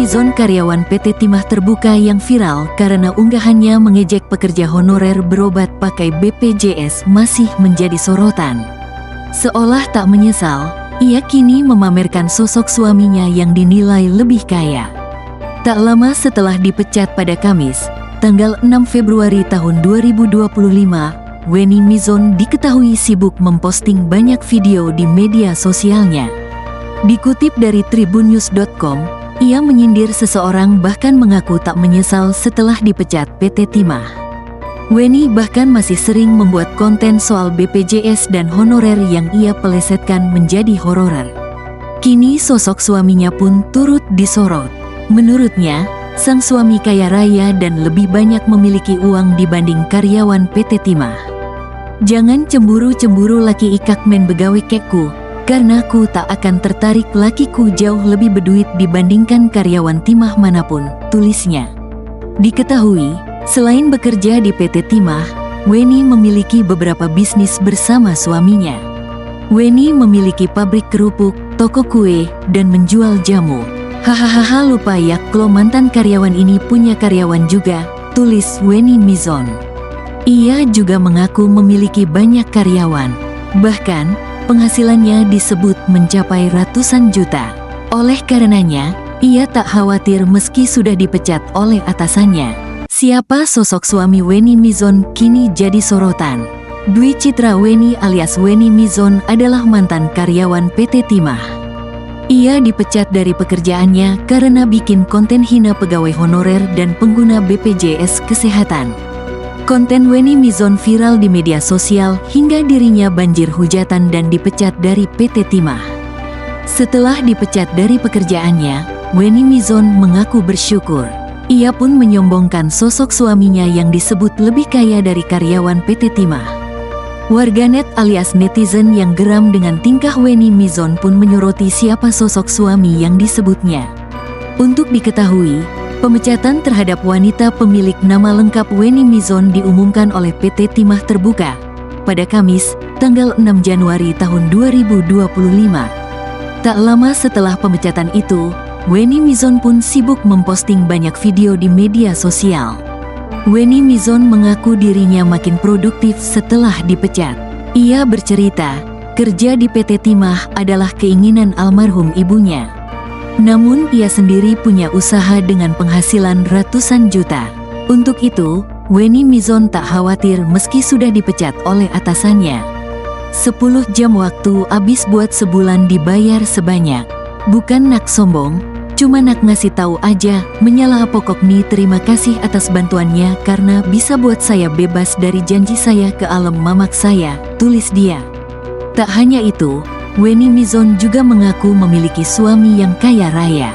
Mizon, karyawan PT Timah Terbuka yang viral karena unggahannya mengejek pekerja honorer berobat pakai BPJS masih menjadi sorotan. Seolah tak menyesal, ia kini memamerkan sosok suaminya yang dinilai lebih kaya. Tak lama setelah dipecat pada Kamis, tanggal 6 Februari tahun 2025, Wenny Mizon diketahui sibuk memposting banyak video di media sosialnya. Dikutip dari tribunnews.com, ia menyindir seseorang bahkan mengaku tak menyesal setelah dipecat PT Timah. Wenny bahkan masih sering membuat konten soal BPJS dan honorer yang ia pelesetkan menjadi hororer. Kini sosok suaminya pun turut disorot. Menurutnya, sang suami kaya raya dan lebih banyak memiliki uang dibanding karyawan PT Timah. Jangan cemburu-cemburu laki ikak men begawe kekku, karena ku tak akan tertarik lakiku jauh lebih berduit dibandingkan karyawan Timah manapun, tulisnya. Diketahui, selain bekerja di PT Timah, Wenny memiliki beberapa bisnis bersama suaminya. Wenny memiliki pabrik kerupuk, toko kue, dan menjual jamu. Hahaha, lupa ya kalau mantan karyawan ini punya karyawan juga, tulis Wenny Mizon. Ia juga mengaku memiliki banyak karyawan. Bahkan, penghasilannya disebut mencapai ratusan juta. Oleh karenanya, ia tak khawatir meski sudah dipecat oleh atasannya. Siapa sosok suami Wenny Mizon kini jadi sorotan. Dwi Citra Wenny alias Wenny Mizon adalah mantan karyawan PT Timah. Ia dipecat dari pekerjaannya karena bikin konten hina pegawai honorer dan pengguna BPJS Kesehatan. Konten Wenny Mizon viral di media sosial hingga dirinya banjir hujatan dan dipecat dari PT Timah. Setelah dipecat dari pekerjaannya, Wenny Mizon mengaku bersyukur. Ia pun menyombongkan sosok suaminya yang disebut lebih kaya dari karyawan PT Timah. Warganet alias netizen yang geram dengan tingkah Wenny Mizon pun menyoroti siapa sosok suami yang disebutnya. Untuk diketahui, pemecatan terhadap wanita pemilik nama lengkap Wenny Mizon diumumkan oleh PT Timah Terbuka pada Kamis, tanggal 6 Januari tahun 2025. Tak lama setelah pemecatan itu, Wenny Mizon pun sibuk memposting banyak video di media sosial. Wenny Mizon mengaku dirinya makin produktif setelah dipecat. Ia bercerita, kerja di PT Timah adalah keinginan almarhum ibunya. Namun ia sendiri punya usaha dengan penghasilan ratusan juta. Untuk itu, Wenny Mizon tak khawatir meski sudah dipecat oleh atasannya. 10 jam waktu habis buat sebulan dibayar sebanyak. Bukan nak sombong, cuma nak ngasih tahu aja, menyalah pokok nih terima kasih atas bantuannya karena bisa buat saya bebas dari janji saya ke alam mamak saya, tulis dia. Tak hanya itu, Wenny Mizon juga mengaku memiliki suami yang kaya raya.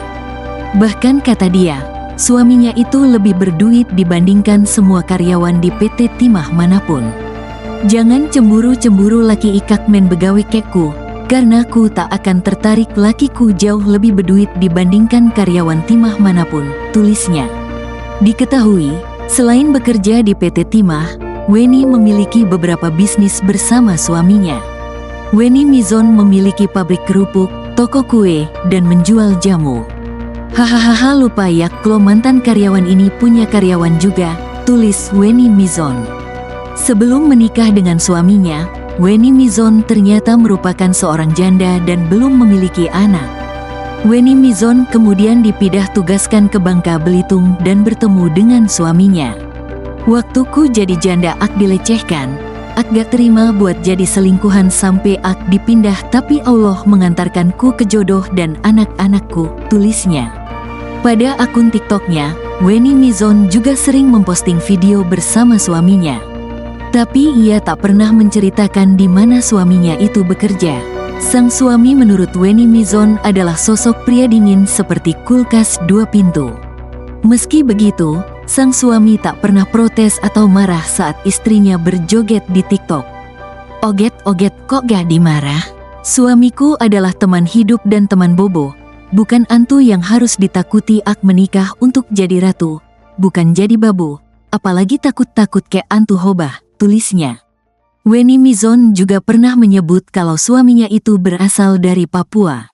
Bahkan kata dia, suaminya itu lebih berduit dibandingkan semua karyawan di PT Timah manapun. Jangan cemburu-cemburu laki ikak men begawe kekku, karena ku tak akan tertarik lakiku jauh lebih berduit dibandingkan karyawan Timah manapun, tulisnya. Diketahui, selain bekerja di PT Timah, Wenny memiliki beberapa bisnis bersama suaminya. Wenny Mizon memiliki pabrik kerupuk, toko kue, dan menjual jamu. Hahaha, lupa ya kalau mantan karyawan ini punya karyawan juga, tulis Wenny Mizon. Sebelum menikah dengan suaminya, Wenny Mizon ternyata merupakan seorang janda dan belum memiliki anak. Wenny Mizon kemudian dipindah tugaskan ke Bangka Belitung dan bertemu dengan suaminya. Waktuku jadi janda ak dilecehkan, ak gak terima buat jadi selingkuhan sampai ak dipindah tapi Allah mengantarkanku ke jodoh dan anak-anakku, tulisnya. Pada akun TikToknya, Wenny Mizon juga sering memposting video bersama suaminya. Tapi ia tak pernah menceritakan di mana suaminya itu bekerja. Sang suami menurut Wenny Mizon adalah sosok pria dingin seperti kulkas 2 pintu. Meski begitu, sang suami tak pernah protes atau marah saat istrinya berjoget di TikTok. Oget-oget kok gak dimarah? Suamiku adalah teman hidup dan teman bobo, bukan antu yang harus ditakuti ak menikah untuk jadi ratu, bukan jadi babu, apalagi takut-takut kayak antu hobah, tulisnya. Wenny Mizon juga pernah menyebut kalau suaminya itu berasal dari Papua.